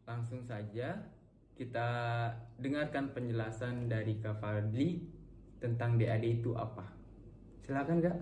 Langsung saja kita dengarkan penjelasan dari Kak Fadli tentang DAD itu apa. Silakan Kak.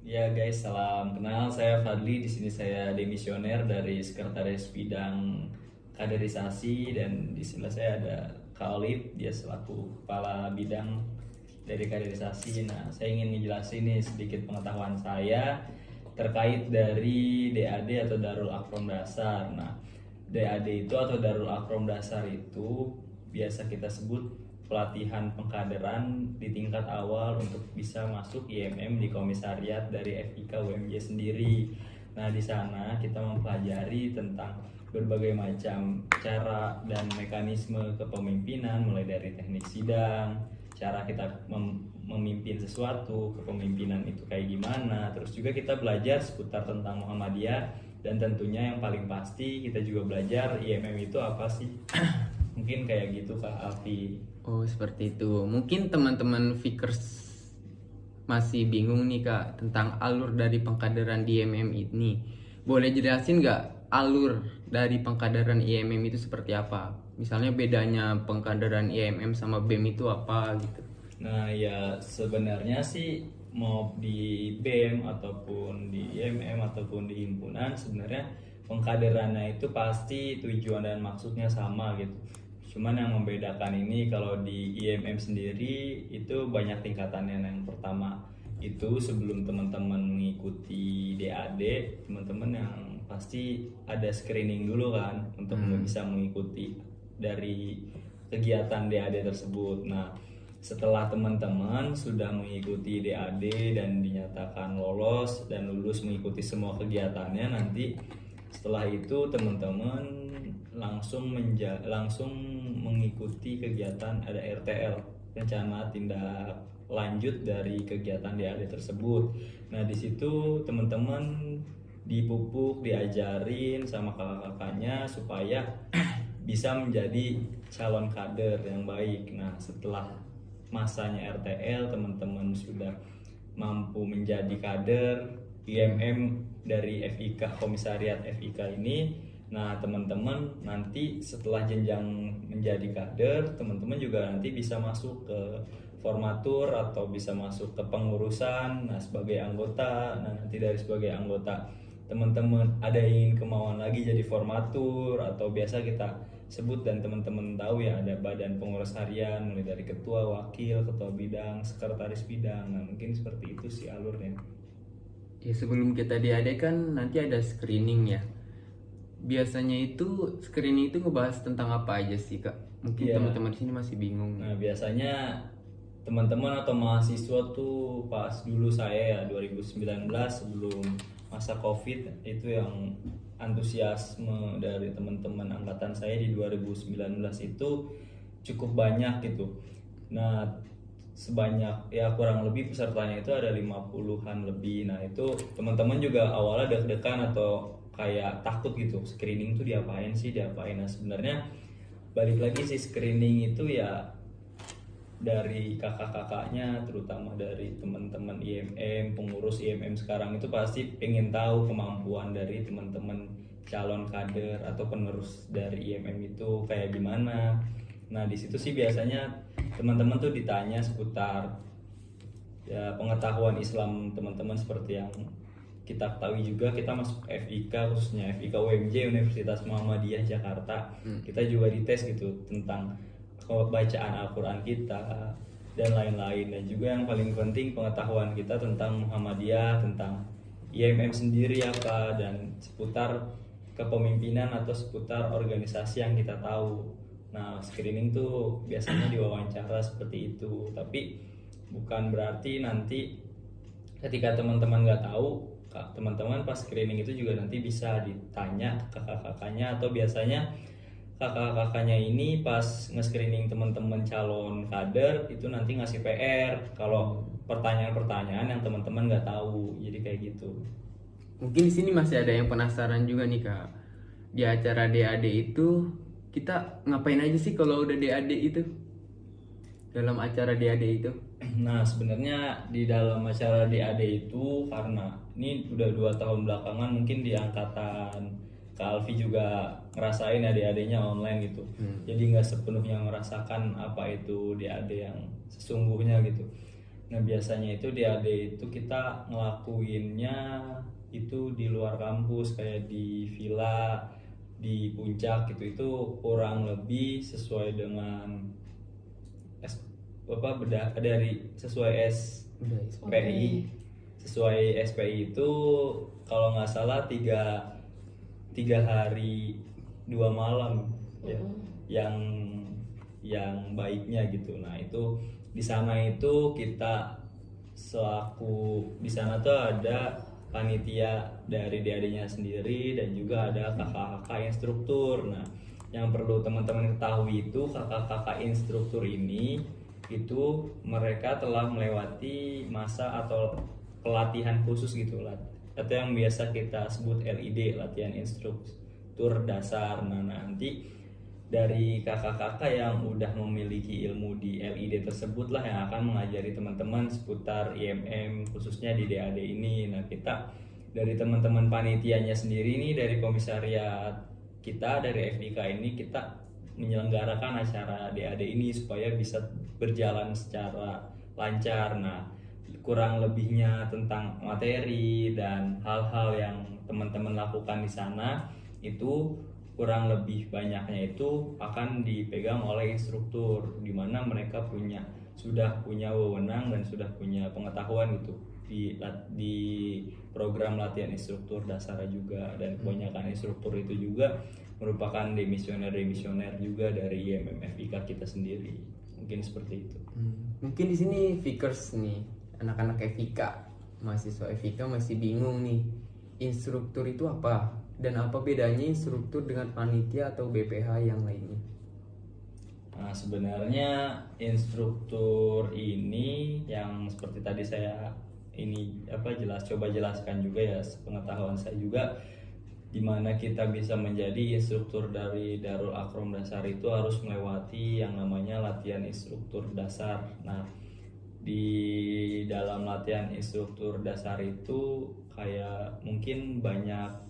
Ya guys, salam kenal. Saya Fadli. Di sini saya demisioner dari Sekretaris Bidang Kaderisasi, dan di sebelah saya ada Kak Olive, dia selaku Kepala Bidang dari Kaderisasi. Nah, saya ingin ngejelasin nih sedikit pengetahuan saya terkait dari DAD atau Darul Akrom Dasar. Nah, DAD itu atau Darul Akrom Dasar itu biasa kita sebut pelatihan pengkaderan di tingkat awal untuk bisa masuk IMM di komisariat dari FIK UMJ sendiri. Nah, di sana kita mempelajari tentang berbagai macam cara dan mekanisme kepemimpinan, mulai dari teknik sidang, cara kita memimpin sesuatu, kepemimpinan itu kayak gimana. Terus juga kita belajar seputar tentang Muhammadiyah, dan tentunya yang paling pasti kita juga belajar IMM itu apa sih. Mungkin kayak gitu Kak Alfi. Oh, seperti itu. Mungkin teman-teman Fikers masih bingung nih Kak tentang alur dari pengkaderan di IMM ini. Boleh jelasin nggak alur dari pengkaderan IMM itu seperti apa? Misalnya bedanya pengkaderan IMM sama BEM itu apa gitu. Nah ya sebenarnya sih mau di BEM ataupun di IMM ataupun di himpunan, sebenarnya pengkaderannya itu pasti tujuan dan maksudnya sama gitu. Cuman yang membedakan ini kalau di IMM sendiri itu banyak tingkatannya. Yang pertama itu sebelum teman-teman mengikuti DAD, teman-teman yang pasti ada screening dulu kan untuk bisa mengikuti dari kegiatan DAD tersebut. Nah, setelah teman-teman sudah mengikuti DAD dan dinyatakan lolos dan lulus mengikuti semua kegiatannya, nanti setelah itu teman-teman langsung mengikuti kegiatan, ada RTL, rencana tindak lanjut dari kegiatan DAD tersebut. Nah, di situ teman-teman dipupuk, diajarin sama kakak-kakaknya supaya bisa menjadi calon kader yang baik. Nah, setelah masanya RTL, teman-teman sudah mampu menjadi kader IMM dari FIK, komisariat FIK ini. Nah, teman-teman nanti setelah jenjang menjadi kader, teman-teman juga nanti bisa masuk ke formatur atau bisa masuk ke pengurusan. Nah, sebagai anggota, nah nanti dari sebagai anggota teman-teman ada yang ingin kemauan lagi jadi formatur, atau biasa kita sebut dan teman-teman tahu ya, ada badan pengurus harian mulai dari ketua, wakil, ketua bidang, sekretaris bidang. Nah, mungkin seperti itu sih alurnya. Ya sebelum kita DAD kan nanti ada screening ya. Biasanya itu screening itu ngebahas tentang apa aja sih Kak? Mungkin Iya. teman-teman di sini masih bingung. Nah, biasanya teman-teman atau mahasiswa tuh pas dulu saya ya 2019 sebelum masa Covid itu yang antusiasme dari teman-teman angkatan saya di 2019 itu cukup banyak gitu. Nah, sebanyak ya kurang lebih pesertanya itu ada 50-an lebih. Nah, itu teman-teman juga awalnya deg-degan atau kayak takut gitu, screening tuh diapain. Nah, sebenarnya balik lagi sih, screening itu ya dari kakak-kakaknya, terutama dari teman-teman IMM, pengurus IMM sekarang itu pasti pengen tahu kemampuan dari teman-teman calon kader atau penerus dari IMM itu kayak gimana. Nah, di situ sih biasanya teman-teman tuh ditanya seputar ya pengetahuan Islam teman-teman, seperti yang kita ketahui juga kita masuk FIK, khususnya FIK UMJ Universitas Muhammadiyah Jakarta. Kita juga dites gitu tentang bacaan Al-Quran kita dan lain-lain, dan juga yang paling penting pengetahuan kita tentang Muhammadiyah, tentang IMM sendiri apa, dan seputar kepemimpinan atau seputar organisasi yang kita tahu. Nah, screening tuh biasanya diwawancara seperti itu, tapi bukan berarti nanti ketika teman-teman nggak tahu, teman-teman pas screening itu juga nanti bisa ditanya ke kakak-kakaknya, atau biasanya kakak-kakaknya ini pas nge-screening teman-teman calon kader itu nanti ngasih PR kalau pertanyaan-pertanyaan yang teman-teman nggak tahu, jadi kayak gitu. Mungkin di sini masih ada yang penasaran juga nih Kak. Di acara DAD itu kita ngapain aja sih kalau udah DAD itu? Dalam acara DAD itu? Nah, sebenarnya di dalam acara DAD itu, karena ini udah 2 tahun belakangan mungkin di angkatan Kak Alfi juga ngerasain adik-adiknya online gitu. Jadi nggak sepenuhnya merasakan apa itu DAD yang sesungguhnya gitu. Nah biasanya itu DAD itu kita ngelakuinnya itu di luar kampus kayak di villa di puncak gitu, itu kurang lebih sesuai dengan dari sesuai SPI. Sesuai SPI itu kalau nggak salah tiga hari 2 malam ya, yang baiknya gitu. Nah itu di sana itu kita selaku di sana tuh ada panitia dari DAD-nya sendiri dan juga ada kakak-kakak instruktur. Nah yang perlu teman-teman ketahui itu kakak-kakak instruktur ini itu mereka telah melewati masa atau pelatihan khusus gitu lah, atau yang biasa kita sebut LID, latihan instruktur dasar. Nah nanti dari kakak-kakak yang udah memiliki ilmu di LID tersebut lah yang akan mengajari teman-teman seputar IMM khususnya di DAD ini. Nah kita dari teman-teman panitianya sendiri nih, dari komisariat kita dari FIK ini, kita menyelenggarakan acara DAD ini supaya bisa berjalan secara lancar. Nah kurang lebihnya tentang materi dan hal-hal yang teman-teman lakukan di sana itu kurang lebih banyaknya itu akan dipegang oleh instruktur, di mana mereka sudah punya wewenang dan sudah punya pengetahuan gitu di program latihan instruktur dasar juga. Dan kebanyakan instruktur itu juga merupakan demisioner juga dari IMM FIK kita sendiri. Mungkin seperti itu. Mungkin di sini Fikers nih, anak-anak FIK, mahasiswa FIK masih bingung nih, instruktur itu apa dan apa bedanya instruktur dengan panitia atau BPH yang lainnya. Nah sebenarnya instruktur ini yang seperti tadi saya coba jelaskan juga ya, sepengetahuan saya juga, dimana kita bisa menjadi instruktur dari Darul Akrom Dasar itu harus melewati yang namanya latihan instruktur dasar. Nah di dalam latihan instruktur dasar itu kayak mungkin banyak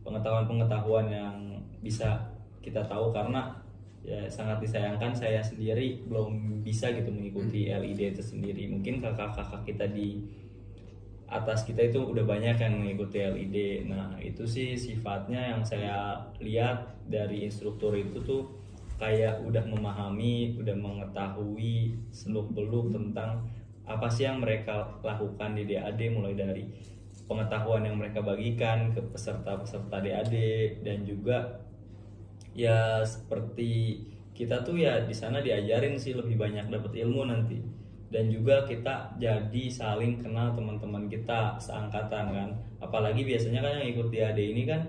pengetahuan-pengetahuan yang bisa kita tahu, karena ya sangat disayangkan saya sendiri belum bisa gitu mengikuti LID itu sendiri. Mungkin kakak-kakak kita di atas kita itu udah banyak yang mengikuti LID. Nah itu sih sifatnya yang saya lihat dari instruktur itu tuh kayak udah memahami, udah mengetahui seluk-beluk tentang apa sih yang mereka lakukan di DAD, mulai dari pengetahuan yang mereka bagikan ke peserta-peserta DAD, dan juga ya seperti kita tuh ya di sana diajarin sih lebih banyak dapat ilmu nanti, dan juga kita jadi saling kenal teman-teman kita seangkatan kan. Apalagi biasanya kan yang ikut DAD ini kan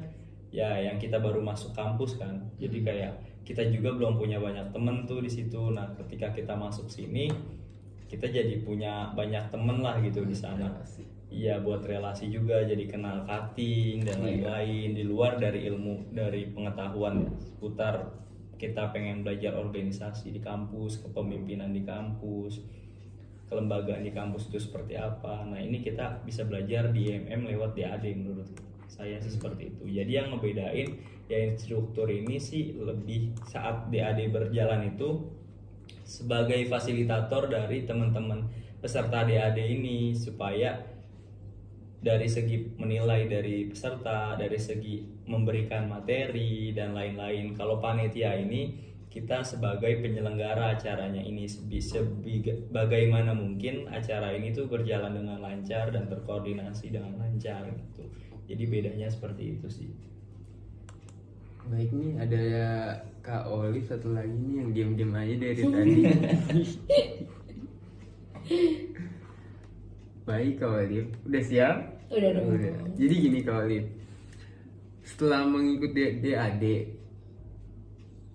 ya yang kita baru masuk kampus kan, jadi kayak kita juga belum punya banyak temen tuh di situ. Nah ketika kita masuk sini kita jadi punya banyak temen lah gitu di sana. Iya, buat relasi juga, jadi kenal cutting dan lain-lain di luar dari ilmu, dari pengetahuan seputar kita pengen belajar organisasi di kampus, kepemimpinan di kampus, kelembagaan di kampus itu seperti apa. Nah ini kita bisa belajar di IMM lewat DAD menurut saya sih seperti itu. Jadi yang ngebedain ya instruktur ini sih lebih saat DAD berjalan itu sebagai fasilitator dari teman-teman peserta DAD ini, supaya dari segi menilai dari peserta, dari segi memberikan materi dan lain-lain. Kalau panitia ini kita sebagai penyelenggara acaranya ini, bagaimana mungkin acara ini tuh berjalan dengan lancar dan terkoordinasi dengan lancar gitu. Jadi bedanya seperti itu sih. Baik nih, ada Kak Olive satu lagi nih yang diam-diam aja dari tadi. Baik Kak Olive, udah siap? Udah dong. Jadi gini Kak Olive, setelah mengikuti DAD,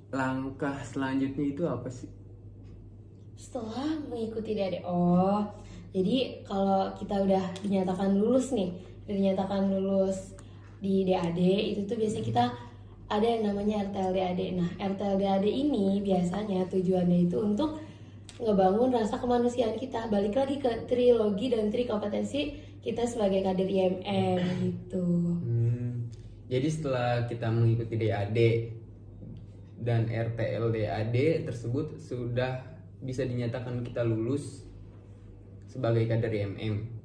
langkah selanjutnya itu apa sih? Setelah mengikuti DAD, jadi kalau kita udah dinyatakan lulus nih, di DAD itu tuh biasanya kita ada yang namanya RTLDAD. Nah, RTLDAD ini biasanya tujuannya itu untuk ngebangun rasa kemanusiaan kita. Balik lagi ke trilogi dan tri kompetensi kita sebagai kader IMM gitu. Jadi setelah kita mengikuti DAD dan RTL DAD tersebut sudah bisa dinyatakan kita lulus sebagai kader IMM.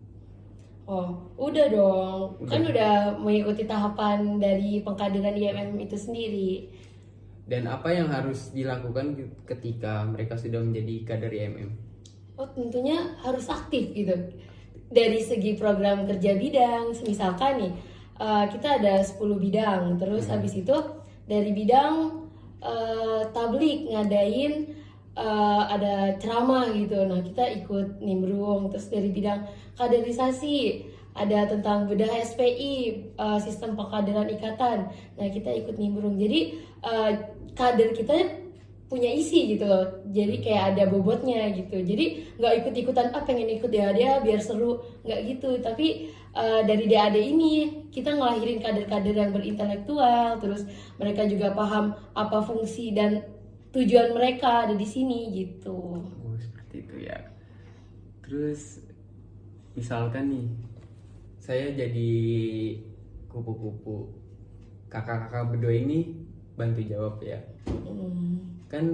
Oh, udah dong. Kan udah mengikuti tahapan dari pengkaderan IMM itu sendiri. Dan apa yang harus dilakukan ketika mereka sudah menjadi kader IMM? Oh, tentunya harus aktif gitu. Dari segi program kerja bidang, misalkan nih kita ada 10 bidang. Terus habis itu dari bidang tablik ngadain ada ceramah gitu. Nah, kita ikut nimbrung. Terus dari bidang kaderisasi ada tentang bedah SPI, sistem pengkaderan ikatan. Nah, kita ikut nimbrung. Jadi kader kita punya isi gitu loh. Jadi kayak ada bobotnya gitu. Jadi nggak ikut-ikutan pengen ikut DAD biar seru, nggak gitu. Tapi dari DAD ini kita ngelahirin kader-kader yang berintelektual. Terus mereka juga paham apa fungsi dan tujuan mereka ada di sini gitu. Oh, seperti itu ya. Terus misalkan nih saya jadi kupu-kupu, kakak-kakak berdua ini bantu jawab ya. Kan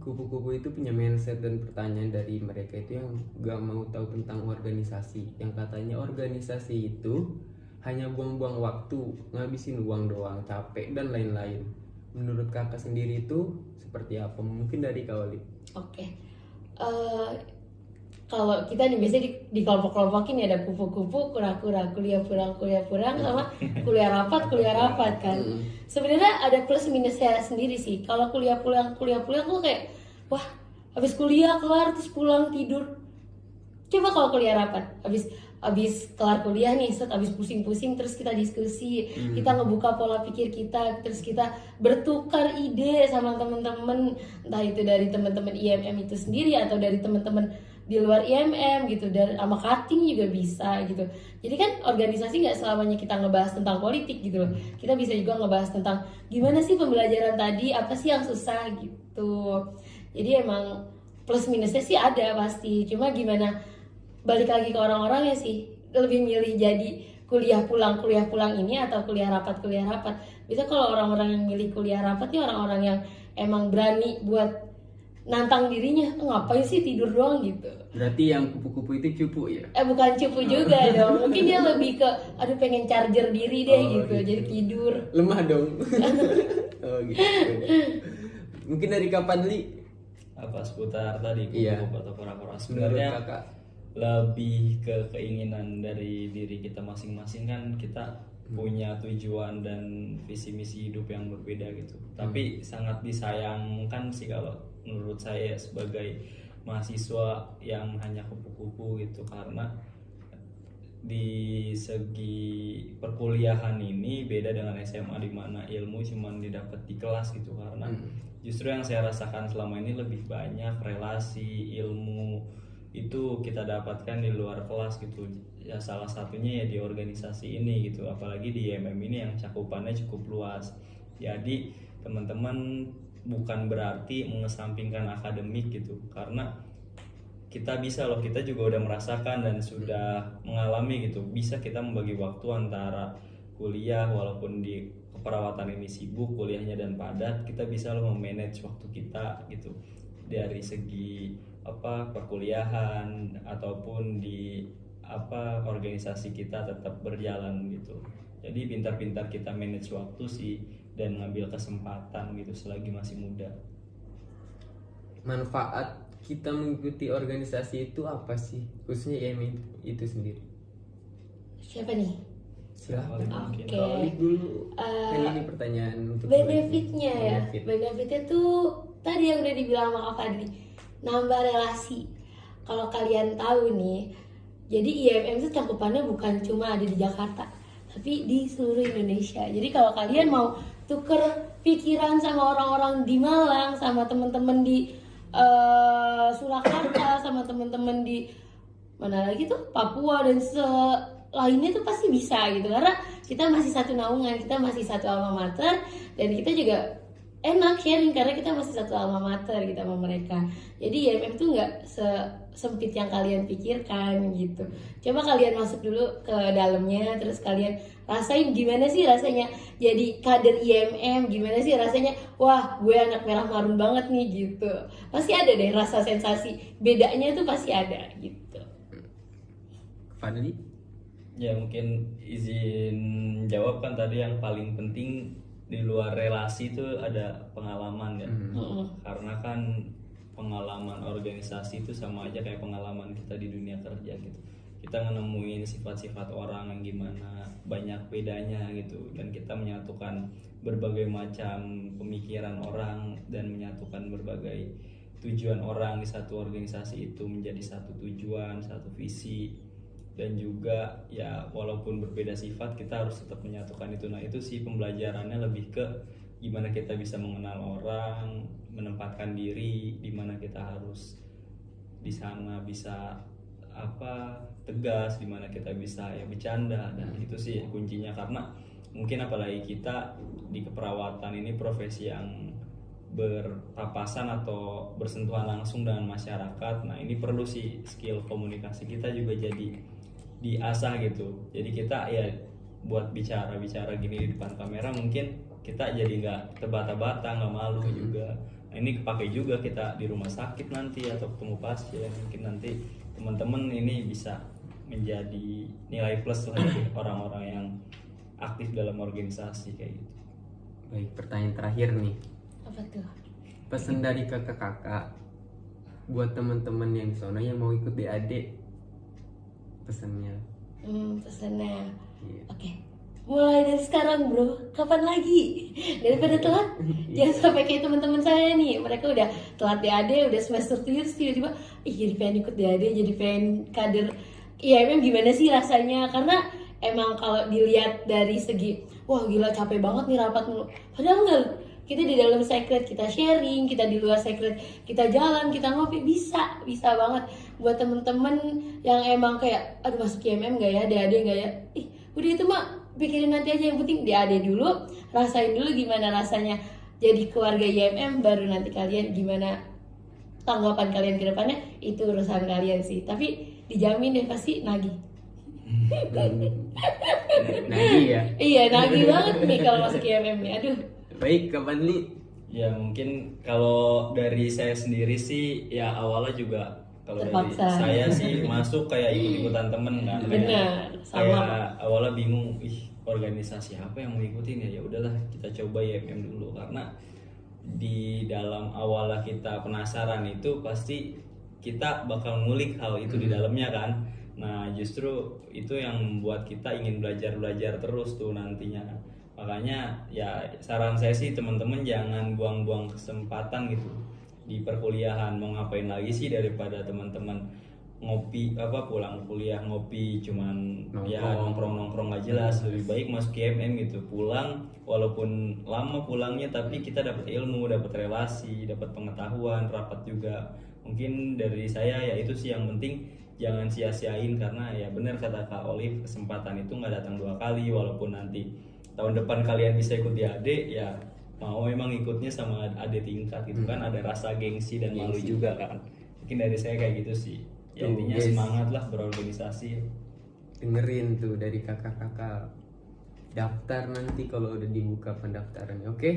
kupu-kupu itu punya mindset dan pertanyaan dari mereka itu yang gak mau tahu tentang organisasi, yang katanya organisasi itu hanya buang-buang waktu, ngabisin uang doang, capek dan lain-lain. Menurut kakak sendiri itu seperti apa? Mungkin dari Kak Oli. Oke. Kalau kita nih biasanya di kelompok-kelompokin ya ada kupu-kupu, kura-kura, kuliah pulang sama kuliah rapat kan. Sebenarnya ada plus minusnya sendiri sih. Kalau kuliah pulang tuh kayak wah, habis kuliah kelar terus pulang tidur. Coba kalau kuliah rapat, habis kelar kuliah nih, habis pusing-pusing terus kita diskusi, kita ngebuka pola pikir kita, terus kita bertukar ide sama teman-teman, entah itu dari teman-teman IMM itu sendiri atau dari teman-teman di luar IMM gitu, dan sama cutting juga bisa gitu. Jadi kan organisasi nggak selamanya kita ngebahas tentang politik gitu loh. Kita bisa juga ngebahas tentang gimana sih pembelajaran tadi, apa sih yang susah gitu. Jadi emang plus minusnya sih ada pasti. Cuma gimana balik lagi ke orang-orangnya sih, lebih milih jadi kuliah pulang ini atau kuliah rapat. Bisa kalau orang-orang yang milih kuliah rapat nih orang-orang yang emang berani buat nantang dirinya, ngapain sih tidur doang gitu. Berarti yang kupu-kupu itu cupu ya? Bukan cupu juga dong, mungkin dia lebih ke aduh pengen charger diri deh gitu, jadi tidur. Lemah dong. Oh gitu. Mungkin dari kapan Li? Apa seputar tadi Iya. kupu-kupu atau kura-kura? Menurut Sebenarnya kakak? lebih ke keinginan dari diri kita masing-masing, kan kita punya tujuan dan visi misi hidup yang berbeda gitu. Tapi sangat disayangkan sih kalau menurut saya sebagai mahasiswa yang hanya kupu-kupu gitu, karena di segi perkuliahan ini beda dengan SMA di mana ilmu cuman didapat di kelas gitu. Karena justru yang saya rasakan selama ini lebih banyak relasi, ilmu itu kita dapatkan di luar kelas gitu ya, salah satunya ya di organisasi ini gitu, apalagi di IMM ini yang cakupannya cukup luas. Jadi teman-teman bukan berarti mengesampingkan akademik gitu, karena kita bisa loh, kita juga udah merasakan dan sudah mengalami gitu, bisa kita membagi waktu antara kuliah walaupun di keperawatan ini sibuk kuliahnya dan padat, kita bisa loh memanage waktu kita gitu dari segi perkuliahan ataupun di organisasi kita tetap berjalan gitu. Jadi pintar-pintar kita manage waktu sih dan ngambil kesempatan gitu selagi masih muda. Manfaat kita mengikuti organisasi itu apa sih? Khususnya IMM itu sendiri. Siapa nih? Silahkan. Mungkin. Oke. Kalau Lik dulu, kan ini pertanyaan untuk Benefitnya ya, benefit. benefitnya tuh tadi yang udah dibilang sama Kak Fadli, nambah relasi. Kalau kalian tahu nih, jadi IMM itu cakupannya bukan cuma ada di Jakarta, tapi di seluruh Indonesia. Jadi kalau kalian mau tuker pikiran sama orang-orang di Malang, sama teman-teman di Surakarta, sama teman-teman di mana lagi tuh, Papua dan lainnya tuh pasti bisa gitu, karena kita masih satu naungan, kita masih satu alma mater, dan kita juga enak sharing karena kita masih satu alma mater gitu sama mereka. Jadi IMM tuh nggak sempit yang kalian pikirkan gitu. Coba kalian masuk dulu ke dalamnya, terus kalian rasain gimana sih rasanya jadi kader IMM, gimana sih rasanya, wah gue anak merah marun banget nih gitu. Pasti ada deh rasa sensasi, bedanya tuh pasti ada gitu. Fadli? Ya mungkin izin jawab kan tadi yang paling penting di luar relasi itu ada pengalaman ya. Karena kan pengalaman organisasi itu sama aja kayak pengalaman kita di dunia kerja gitu. Kita nemuin sifat-sifat orang yang gimana, banyak bedanya gitu, dan kita menyatukan berbagai macam pemikiran orang dan menyatukan berbagai tujuan orang di satu organisasi itu menjadi satu tujuan, satu visi. Dan juga ya walaupun berbeda sifat kita harus tetap menyatukan itu. Nah itu sih pembelajarannya lebih ke gimana kita bisa mengenal orang, menempatkan diri, di mana kita harus di sana bisa tegas, di mana kita bisa ya bercanda. Dan itu sih kuncinya, karena mungkin apalagi kita di keperawatan ini profesi yang berpapasan atau bersentuhan langsung dengan masyarakat. Nah ini perlu sih skill komunikasi kita juga jadi diasah gitu. Jadi kita ya buat bicara gini di depan kamera mungkin kita jadi nggak terbata-bata, nggak malu juga. Nah ini kepake juga kita di rumah sakit nanti atau ketemu pasien, mungkin nanti teman-teman ini bisa menjadi nilai plus lagi orang-orang yang aktif dalam organisasi kayak gitu. Baik, pertanyaan terakhir nih. Apa tuh? Pesan dari kakak-kakak buat teman-teman yang di sana yang mau ikut DAD, pesannya. Pesannya. Iya. Oke. Mulai dari sekarang bro, kapan lagi? Daripada telat, jangan sampai kayak teman-teman saya nih, mereka udah telat DAD, udah semester 7 terus tiba-tiba, jadi pengen ikut DAD, jadi pengen kader IMM, gimana sih rasanya? Karena emang kalau dilihat dari segi, wah gila capek banget nih rapat mulu. Padahal enggak, kita di dalam secret kita sharing, kita di luar secret kita jalan, kita ngopi, bisa banget. Buat temen-temen yang emang kayak, aduh masuk IMM gak ya, DAD gak ya, udah itu mah pikirin nanti aja, yang penting DAD dulu, rasain dulu gimana rasanya jadi keluarga IMM, baru nanti kalian gimana tanggapan kalian ke depannya, itu urusan kalian sih. Tapi dijamin deh pasti nagih. Nagih ya? Iya nagih banget nih kalau masuk IMM nih, aduh. Baik, Kak Fadli. Ya mungkin kalau dari saya sendiri sih ya awalnya juga kalau dari Terpaksa. saya sih masuk kayak ikut-ikutan temen kan. Benar, sama. Kayak awalnya bingung, organisasi apa yang mau ikutin ya udahlah kita coba IMM dulu, karena di dalam awalnya kita penasaran itu pasti kita bakal ngulik hal itu di dalamnya kan. Nah justru itu yang membuat kita ingin belajar terus tuh nantinya. Makanya ya saran saya sih teman-teman jangan buang-buang kesempatan gitu di perkuliahan. Mau ngapain lagi sih daripada teman-teman ngopi pulang kuliah ngopi cuman ya nongkrong gak jelas. Lebih baik masuk IMM gitu, pulang walaupun lama pulangnya tapi kita dapat ilmu, dapat relasi, dapat pengetahuan, rapat juga. Mungkin dari saya ya itu sih yang penting, jangan sia-siain, karena ya benar kata Kak Olive, kesempatan itu nggak datang 2 kali. Walaupun nanti tahun depan kalian bisa ikut di AD, ya mau memang ikutnya sama adik tingkat gitu kan, ada rasa gengsi dan malu juga kan. Mungkin dari saya kayak gitu sih. Ya Tuh, intinya guys, semangat lah berorganisasi. dengerin tuh dari kakak-kakak, daftar nanti kalau udah dibuka pendaftarannya, oke?